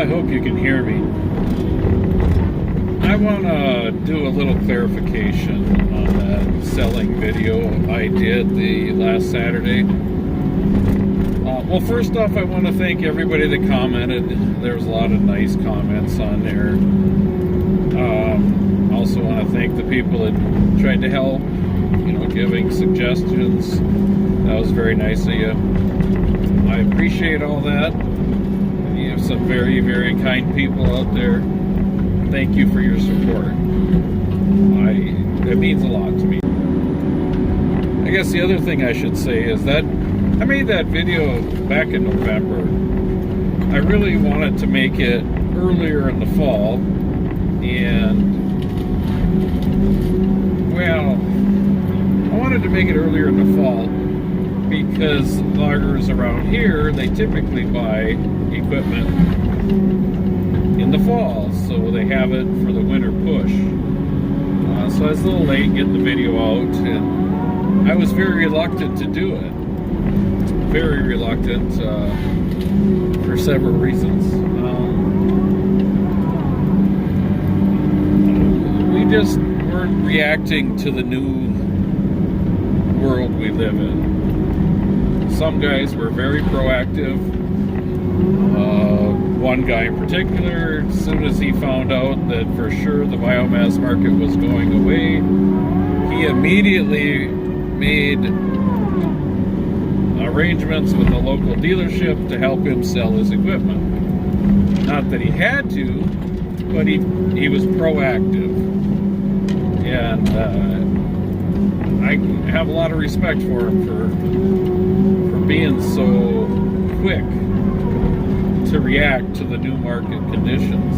I hope you can hear me. I want to do a little clarification on that selling video I did the last Saturday. Well, first off, I want to thank everybody that commented. There was a lot of nice comments on there. Also want to thank the people that tried to help, giving suggestions. That was very nice of you. I appreciate all that. You have some very, very kind people out there. Thank you for your support. It means a lot to me. I guess the other thing I should say is that I made that video back in November. I really wanted to make it earlier in the fall, and well, I wanted to make it earlier in the fall because loggers around here, they typically buy equipment in the fall, so they have it for the winter push. So I was a little late getting the video out, and I was very reluctant to do it. Very reluctant for several reasons. We just weren't reacting to the new world we live in. Some guys were very proactive. One guy in particular, as soon as he found out that for sure the biomass market was going away, he immediately made arrangements with a local dealership to help him sell his equipment. Not that he had to, but he was proactive. And I have a lot of respect for him for being so quick to react to the new market conditions.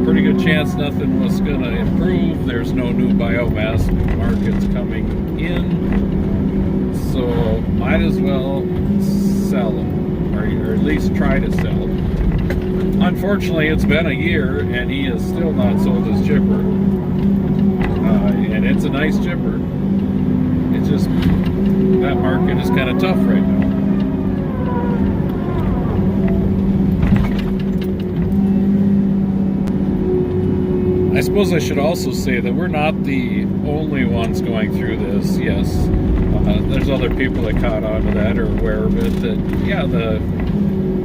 Pretty good chance nothing was going to improve. There's no new biomass markets coming in, so might as well sell them, or at least try to sell them. Unfortunately, it's been a year and he has still not sold his chipper, and it's a nice chipper. It's just that market is kind of tough right now. I suppose I should also say that we're not the only ones going through this. Yes, there's other people that caught on to that or aware of it. That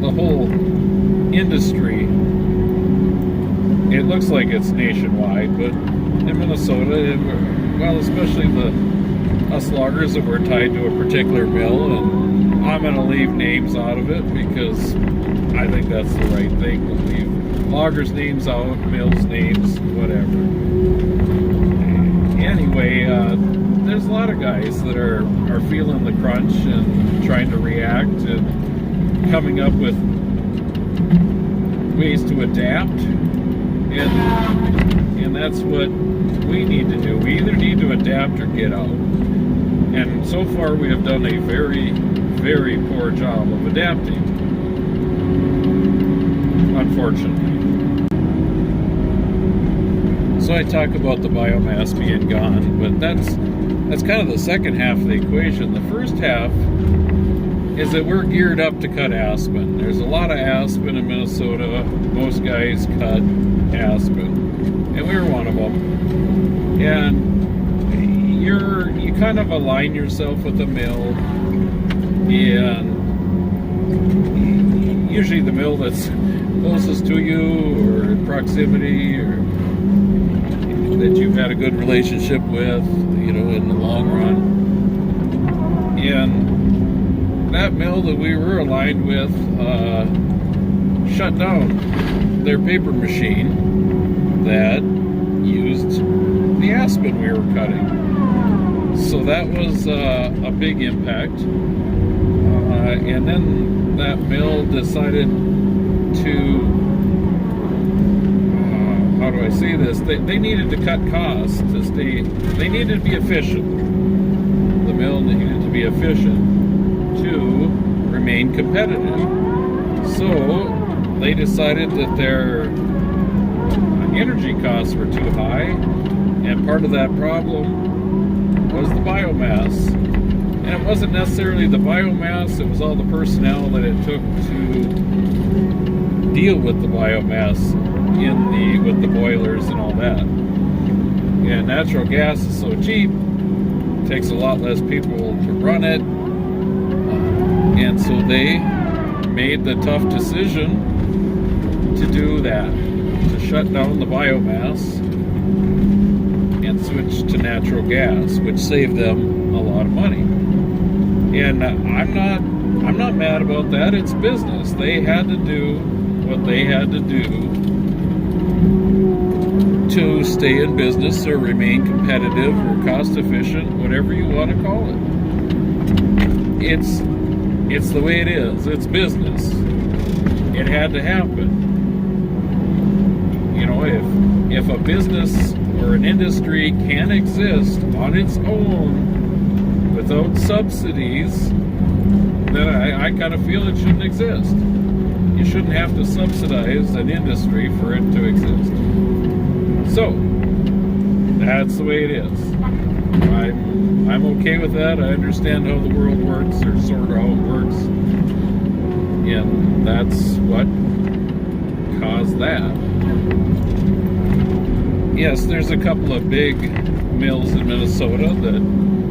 the whole industry, it looks like it's nationwide, but in Minnesota, well, especially us loggers that were tied to a particular mill, and I'm going to leave names out of it because I think that's the right thing to leave loggers' names out, mills' names, whatever. Anyway, there's a lot of guys that are feeling the crunch and trying to react and coming up with ways to adapt, and that's what we need to do. We either need to adapt or get out. And so far we have done a very, very poor job of adapting, unfortunately. So I talk about the biomass being gone, but that's kind of the second half of the equation. The first half is that we're geared up to cut aspen. There's a lot of aspen in Minnesota. Most guys cut aspen, and we're one of them. And you kind of align yourself with the mill, and usually the mill that's closest to you or in proximity or that you've had a good relationship with, in the long run. And that mill that we were aligned with shut down their paper machine that used the aspen we were cutting. So that was a big impact. And then that mill decided to, how do I say this? They needed to cut costs to stay, they needed to be efficient. The mill needed to be efficient to remain competitive. So they decided that their energy costs were too high, and part of that problem was the biomass. And it wasn't necessarily the biomass, it was all the personnel that it took to deal with the biomass with the boilers and all that. And natural gas is so cheap, it takes a lot less people to run it. And so they made the tough decision to do that, to shut down the biomass and switch to natural gas, which saved them a lot of money. And I'm not mad about that. It's business. They had to do what they had to do to stay in business or remain competitive or cost efficient, whatever you want to call it. It's the way it is. It's business. It had to happen. You know, if a business or an industry can exist on its own without subsidies, then I kind of feel it shouldn't exist. You shouldn't have to subsidize an industry for it to exist. So, that's the way it is. I'm okay with that. I understand how the world works, or sort of how it works. And that's what caused that. Yes, there's a couple of big mills in Minnesota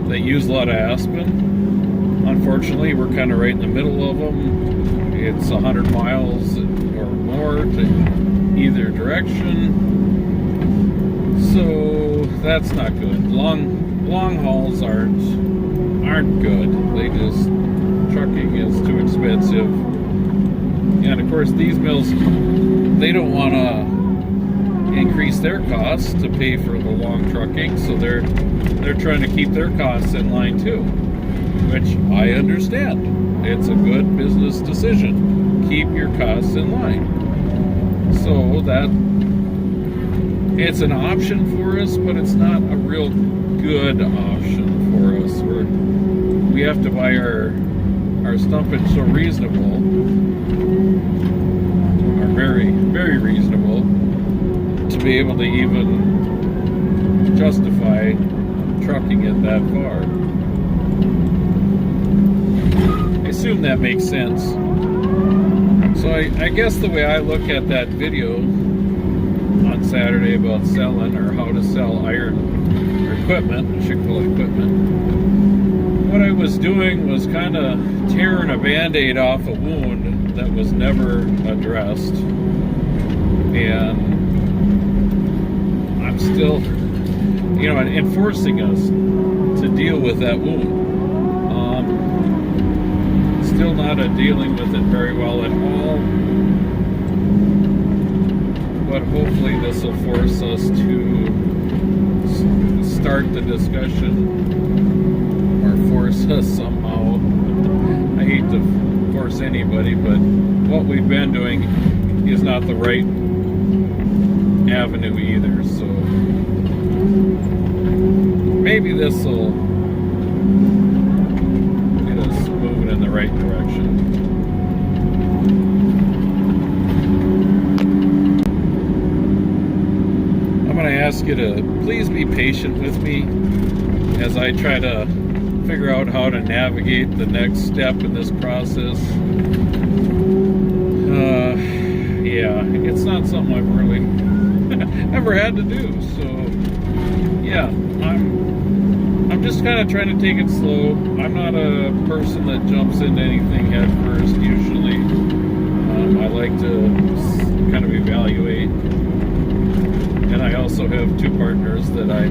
that use a lot of aspen. Unfortunately, we're kind of right in the middle of them. It's 100 miles or more to either direction. So that's not good. Long hauls aren't good. Trucking is too expensive. And of course, these mills, they don't want to increase their costs to pay for the long trucking, so they're trying to keep their costs in line too, which I understand. It's a good business decision. Keep your costs in line. So that it's an option for us, but it's not a real good option for us. We have to buy our stumpage so reasonable, or very, very reasonable, to be able to even justify trucking it that far. I assume that makes sense. So I guess the way I look at that video on Saturday about selling, or how to sell iron or equipment, I should call it equipment, what I was doing was kind of tearing a band-aid off a wound that was never addressed. And I'm still, enforcing us to deal with that wound. Still not dealing with it very well at all. But hopefully this will force us to start the discussion, or force us somehow. I hate to force anybody, but what we've been doing is not the right avenue either. So maybe this will get us moving in the right direction. I'm going to ask you to please be patient with me as I try to figure out how to navigate the next step in this process. Yeah, it's not something I've really ever had to do. So yeah, I'm just kind of trying to take it slow. I'm not a person that jumps into anything head first usually. I like to kind of evaluate. And I also have two partners that I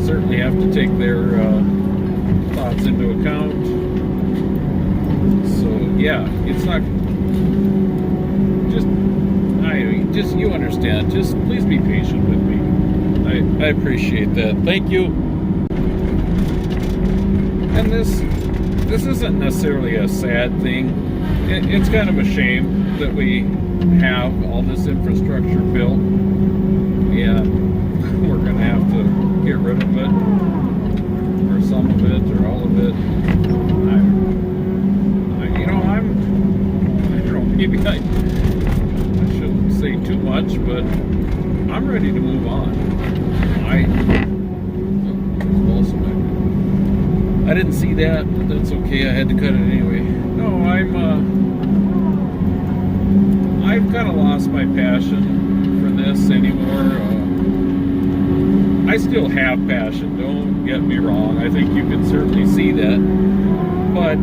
certainly have to take their thoughts into account. So yeah, it's not just you understand. Just please be patient with me. I appreciate that. Thank you. And this isn't necessarily a sad thing. It's kind of a shame that we have all this infrastructure built. Yeah, we're going to have to get rid of it, or some of it, or all of it. Maybe I shouldn't say too much, but I'm ready to move on. I didn't see that, but that's okay. I had to cut it anyway. No, I've kind of lost my passion for this anymore. I still have passion, don't get me wrong. I think you can certainly see that. But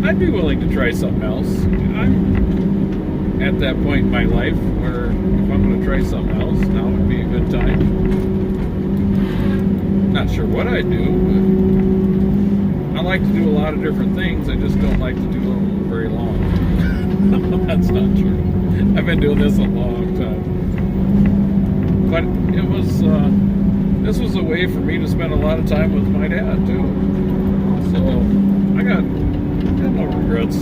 I'd be willing to try something else. I'm at that point in my life where if I'm going to try something else, now would be a good time. Not sure what I'd do, but I like to do a lot of different things. I just don't like to do them very long. That's not true. I've been doing this a long time. But it was, this was a way for me to spend a lot of time with my dad, too. So, I got no regrets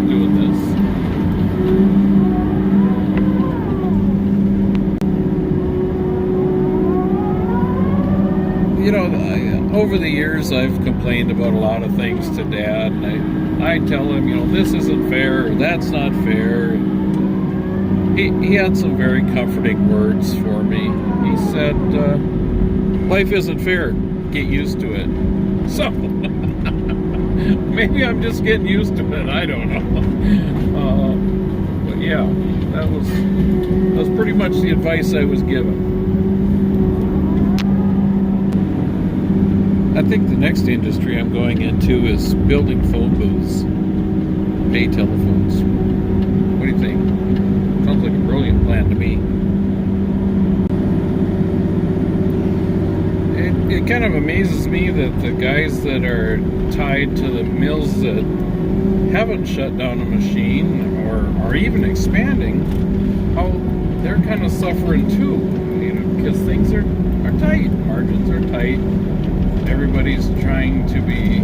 doing this. You know, over the years, I've complained about a lot of things to Dad, and I tell him, you know, this isn't fair, or that's not fair. He had some very comforting words for me. He said, life isn't fair. Get used to it. So, maybe I'm just getting used to it. I don't know. But yeah, that was pretty much the advice I was given. I think the next industry I'm going into is building phone booths. Pay telephones. What do you think? Sounds like a brilliant plan to me. It kind of amazes me that the guys that are tied to the mills that haven't shut down a machine or are even expanding, how they're kind of suffering too, you know, because things are tight, margins are tight, everybody's trying to be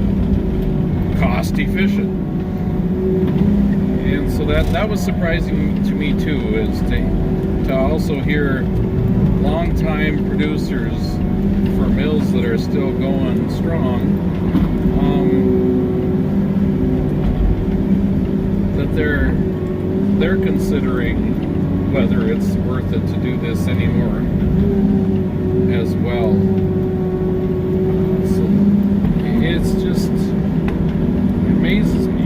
cost efficient. And so that was surprising to me too, is to also hear longtime producers for mills that are still going strong, that they're considering whether it's worth it to do this anymore as well. So it's just, it amazes me.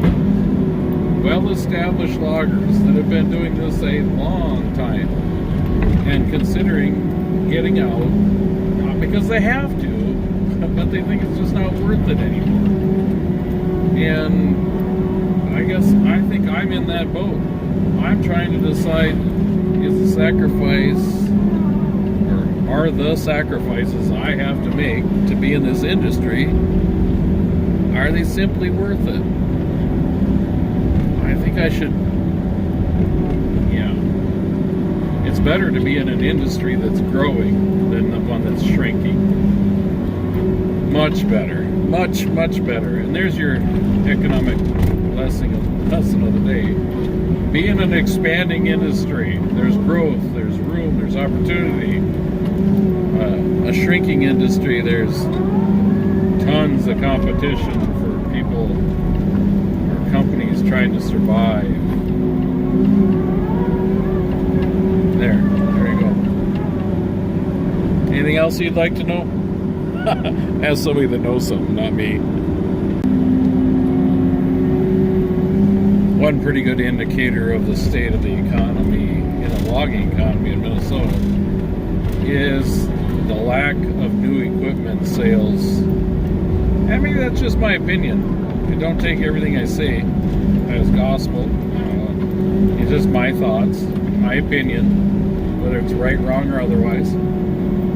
Well-established loggers that have been doing this a long time and considering getting out, not because they have to, but they think it's just not worth it anymore. And I think I'm in that boat. I'm trying to decide, is the sacrifice, or are the sacrifices I have to make to be in this industry, are they simply worth it? I think I should, yeah. It's better to be in an industry that's growing than the one that's shrinking. Much better. Much, much better. And there's your economic lesson of the day. Be in an expanding industry. There's growth, there's room, there's opportunity. A shrinking industry, there's tons of competition for people or companies trying to survive. There you go. Anything else you'd like to know? As somebody that knows something, not me. One pretty good indicator of the state of the economy, in the logging economy in Minnesota, is the lack of new equipment sales. And maybe that's just my opinion. I don't take everything I say as gospel. It's just my thoughts, my opinion, whether it's right, wrong, or otherwise.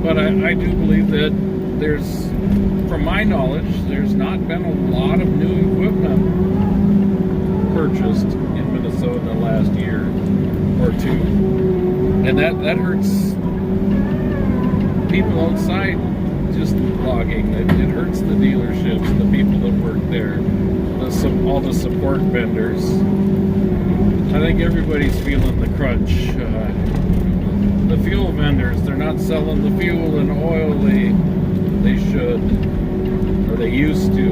But I do believe that there's, from my knowledge, there's not been a lot of new equipment purchased in Minnesota in the last year or two. And that hurts people outside just logging. It hurts the dealerships, the people that work there, all the support vendors. I think everybody's feeling the crunch. The fuel vendors, they're not selling the fuel and oil they should, or they used to.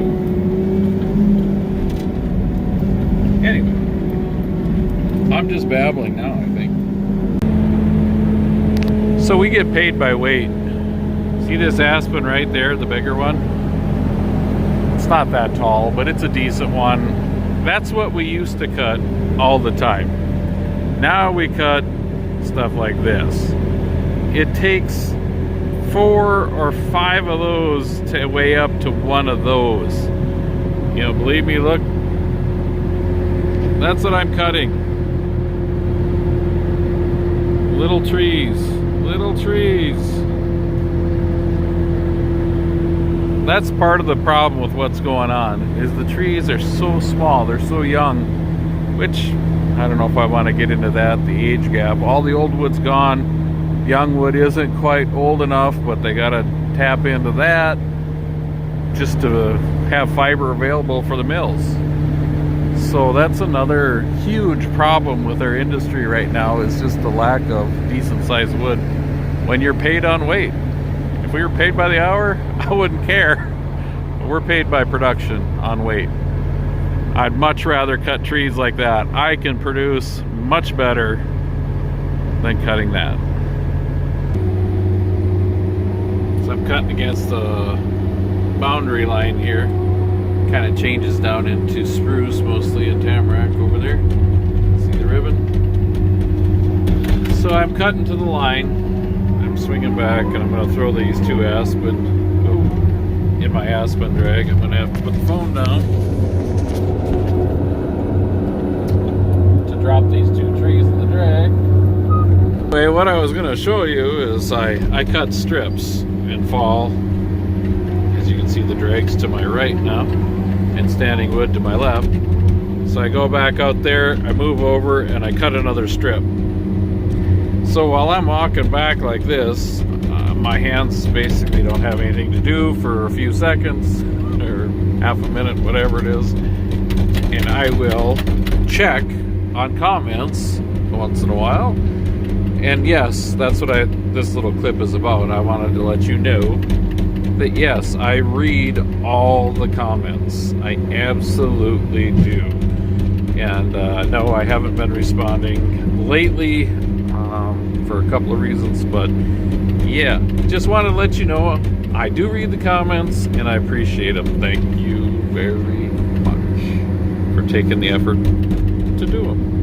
Anyway, I'm just babbling now, I think. So we get paid by weight. See this aspen right there, the bigger one? It's not that tall, but it's a decent one. That's what we used to cut all the time. Now we cut stuff like this. It takes 4 or 5 of those to weigh up to one of those. You know, believe me, look. That's what I'm cutting. Little trees, little trees. That's part of the problem with what's going on, is the trees are so small, they're so young, which, I don't know if I want to get into that, the age gap. All the old wood's gone. Young wood isn't quite old enough, but they got to tap into that just to have fiber available for the mills. So that's another huge problem with our industry right now, is just the lack of decent sized wood when you're paid on weight. If we were paid by the hour, I wouldn't care. But we're paid by production on weight. I'd much rather cut trees like that. I can produce much better than cutting that. So I'm cutting against the boundary line here. Kind of changes down into spruce mostly and tamarack over there. See the ribbon? So I'm cutting to the line. I'm swinging back and I'm going to throw these 2 aspen in my aspen drag. I'm going to have to put the phone down to drop these 2 trees in the drag. Anyway, what I was going to show you is I cut strips in fall. As you can see, the drag's to my right now and standing wood to my left. So I go back out there, I move over, and I cut another strip. So while I'm walking back like this, my hands basically don't have anything to do for a few seconds or half a minute, whatever it is, and I will check on comments once in a while. And yes, that's what this little clip is about. I wanted to let you know that yes, I read all the comments. I absolutely do. And no, I haven't been responding lately for a couple of reasons, but yeah, just wanted to let you know I do read the comments and I appreciate them. Thank you very much for taking the effort to do them.